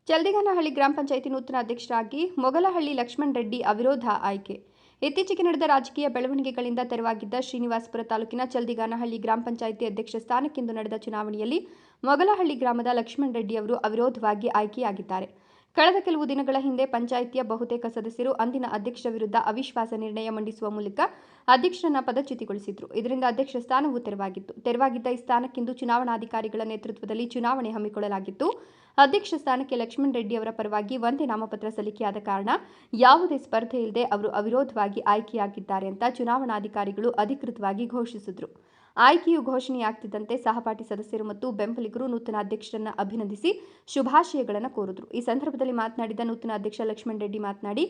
ಚಲ್ದಿಗಾನಹಳ್ಳಿ ಗ್ರಾಮ ಪಂಚಾಯಿತಿ ನೂತನ ಅಧ್ಯಕ್ಷರಾಗಿ ಮೊಗಲಹಳ್ಳಿ ಲಕ್ಷ್ಮಣ್ ರೆಡ್ಡಿ ಅವಿರೋಧ ಆಯ್ಕೆ. ಇತ್ತೀಚೆಗೆ ನಡೆದ ರಾಜಕೀಯ ಬೆಳವಣಿಗೆಗಳಿಂದ ತೆರವಾಗಿದ್ದ ಶ್ರೀನಿವಾಸಪುರ ತಾಲೂಕಿನ ಚಲ್ದಿಗಾನಹಳ್ಳಿ ಗ್ರಾಮ ಪಂಚಾಯಿತಿ ಅಧ್ಯಕ್ಷ ಸ್ಥಾನಕ್ಕಿಂದು ನಡೆದ ಚುನಾವಣೆಯಲ್ಲಿ ಮೊಗಲಹಳ್ಳಿ ಗ್ರಾಮದ ಲಕ್ಷ್ಮಣ್ ರೆಡ್ಡಿ ಅವರು ಅವಿರೋಧವಾಗಿ ಆಯ್ಕೆಯಾಗಿದ್ದಾರೆ. ಕಳೆದ ಕೆಲವು ದಿನಗಳ ಹಿಂದೆ ಪಂಚಾಯಿತಿಯ ಬಹುತೇಕ ಸದಸ್ಯರು ಅಂದಿನ ಅಧ್ಯಕ್ಷರ ವಿರುದ್ಧ ಅವಿಶ್ವಾಸ ನಿರ್ಣಯ ಮಂಡಿಸುವ ಮೂಲಕ ಅಧ್ಯಕ್ಷರನ್ನ ಪದಚ್ಯುತಿಗೊಳಿಸಿದ್ರು. ಇದರಿಂದ ಅಧ್ಯಕ್ಷ ಸ್ಥಾನವೂ ತೆರವಾಗಿದ್ದ ಈ ಸ್ಥಾನಕ್ಕಿಂದು ಚುನಾವಣಾಧಿಕಾರಿಗಳ ನೇತೃತ್ವದಲ್ಲಿ ಚುನಾವಣೆ ಹಮ್ಮಿಕೊಳ್ಳಲಾಗಿತ್ತು. ಅಧ್ಯಕ್ಷ ಸ್ಥಾನಕ್ಕೆ ಲಕ್ಷ್ಮಣ್ ರೆಡ್ಡಿ ಅವರ ಪರವಾಗಿ ಒಂದೇ ನಾಮಪತ್ರ ಸಲ್ಲಿಕೆಯಾದ ಕಾರಣ ಯಾವುದೇ ಸ್ಪರ್ಧೆ ಇಲ್ಲದೆ ಅವರು ಅವಿರೋಧವಾಗಿ ಆಯ್ಕೆಯಾಗಿದ್ದಾರೆ ಅಂತ ಚುನಾವಣಾಧಿಕಾರಿಗಳು ಅಧಿಕೃತವಾಗಿ ಘೋಷಿಸಿದರು. ಆಯ್ಕೆಯು ಘೋಷಣೆಯಾಗ್ತಿದ್ದಂತೆ ಸಹಪಾಠಿ ಸದಸ್ಯರು ಮತ್ತು ಬೆಂಬಲಿಗರು ನೂತನ ಅಧ್ಯಕ್ಷರನ್ನು ಅಭಿನಂದಿಸಿ ಶುಭಾಶಯಗಳನ್ನು ಕೋರಿದರು. ಈ ಸಂದರ್ಭದಲ್ಲಿ ಮಾತನಾಡಿದ ನೂತನ ಅಧ್ಯಕ್ಷ ಲಕ್ಷ್ಮಣ್ ರೆಡ್ಡಿ ಮಾತನಾಡಿ,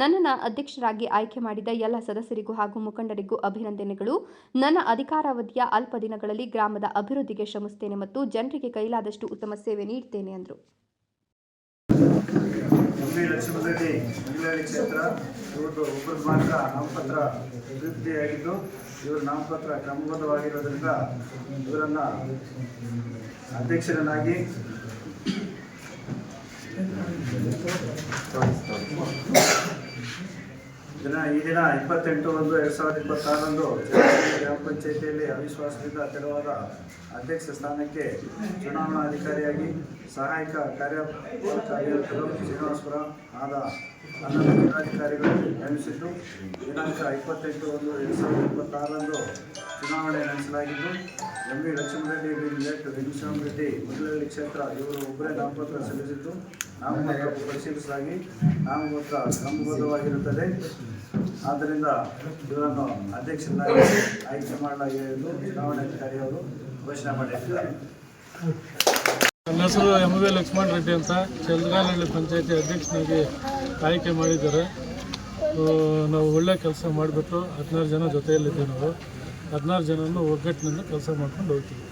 ನನ್ನನ್ನು ಅಧ್ಯಕ್ಷರಾಗಿ ಆಯ್ಕೆ ಮಾಡಿದ ಎಲ್ಲ ಸದಸ್ಯರಿಗೂ ಹಾಗೂ ಮುಖಂಡರಿಗೂ ಅಭಿನಂದನೆಗಳು. ನನ್ನ ಅಧಿಕಾರಾವಧಿಯ ಅಲ್ಪ ದಿನಗಳಲ್ಲಿ ಗ್ರಾಮದ ಅಭಿವೃದ್ಧಿಗೆ ಶ್ರಮಿಸುತ್ತೇನೆ ಮತ್ತು ಜನರಿಗೆ ಕೈಲಾದಷ್ಟು ಉತ್ತಮ ಸೇವೆ ನೀಡುತ್ತೇನೆ ಎಂದರು. ಲಕ್ಷ್ಮಣ್ ರೆಡ್ಡಿ ಮೊಗಲಹಳ್ಳಿ ಕ್ಷೇತ್ರ ಇವತ್ತು ಒಬ್ಬರು ಮಾತ್ರ ನಾಮಪತ್ರ ಅಭಿವೃದ್ಧಿಯಾಗಿದ್ದು ಇವರು ನಾಮಪತ್ರ ಕ್ರಮಬದ್ಧವಾಗಿರೋದ್ರಿಂದ ಇವರನ್ನು ಅಧ್ಯಕ್ಷರನ್ನಾಗಿ ಈ ದಿನ 28/1/2026 ಗ್ರಾಮ ಪಂಚಾಯಿತಿಯಲ್ಲಿ ಅವಿಶ್ವಾಸದಿಂದ ತೆರವಾದ ಅಧ್ಯಕ್ಷ ಸ್ಥಾನಕ್ಕೆ ಚುನಾವಣಾಧಿಕಾರಿಯಾಗಿ ಸಹಾಯಕ ಕಾರ್ಯಪಾಲಕ ಅಭಿಯಂತರು ಶ್ರೀನಿವಾಸಪುರ ಆದ 11 ಜಿಲ್ಲಾಧಿಕಾರಿಗಳು ನೇಮಿಸಿದ್ದು ದಿನಾಂಕ 28/1/2026 ಚುನಾವಣೆ ನಡೆಸಲಾಗಿದ್ದು ಲಕ್ಷ್ಮಣ್ ರೆಡ್ಡಿ ಲಕ್ಷ್ಮಣ್ ರೆಡ್ಡಿ ಮೊಗಲಹಳ್ಳಿ ಕ್ಷೇತ್ರ ಇವರು ಒಬ್ಬರೇ ನಾಮಪತ್ರ ಸಲ್ಲಿಸಿದ್ದು ನಾಮಪತ್ರ ಪರಿಶೀಲಿಸಲಾಗಿ ನಾಮಪತ್ರ ಕ್ರಮಬದ್ಧವಾಗಿರುತ್ತದೆ. ಆದ್ದರಿಂದ ಇವರನ್ನು ಅಧ್ಯಕ್ಷರನ್ನಾಗಿ ಆಯ್ಕೆ ಮಾಡಲಾಗಿದೆ ಎಂದು ಚುನಾವಣಾಧಿಕಾರಿಯವರು ಘೋಷಣೆ ಮಾಡಿದ್ದಾರೆ. ನನ್ನ ಹೆಸರು MV ಲಕ್ಷ್ಮಣ್ ರೆಡ್ಡಿ ಅಂತ ಚಲ್ದಿಗಾನಹಳ್ಳಿ ಪಂಚಾಯತಿ ಅಧ್ಯಕ್ಷನಾಗಿ ಆಯ್ಕೆ ಮಾಡಿದ್ದಾರೆ. ನಾವು ಒಳ್ಳೆ ಕೆಲಸ ಮಾಡಿಬಿಟ್ಟು 16 ಜನ ಜೊತೆಯಲ್ಲಿದ್ದೀವಿ. ನಾವು 16 ಜನನ್ನು ಒಗ್ಗಟ್ಟಿನಿಂದ ಕೆಲಸ ಮಾಡ್ಕೊಂಡು ಹೋಗ್ತೀವಿ.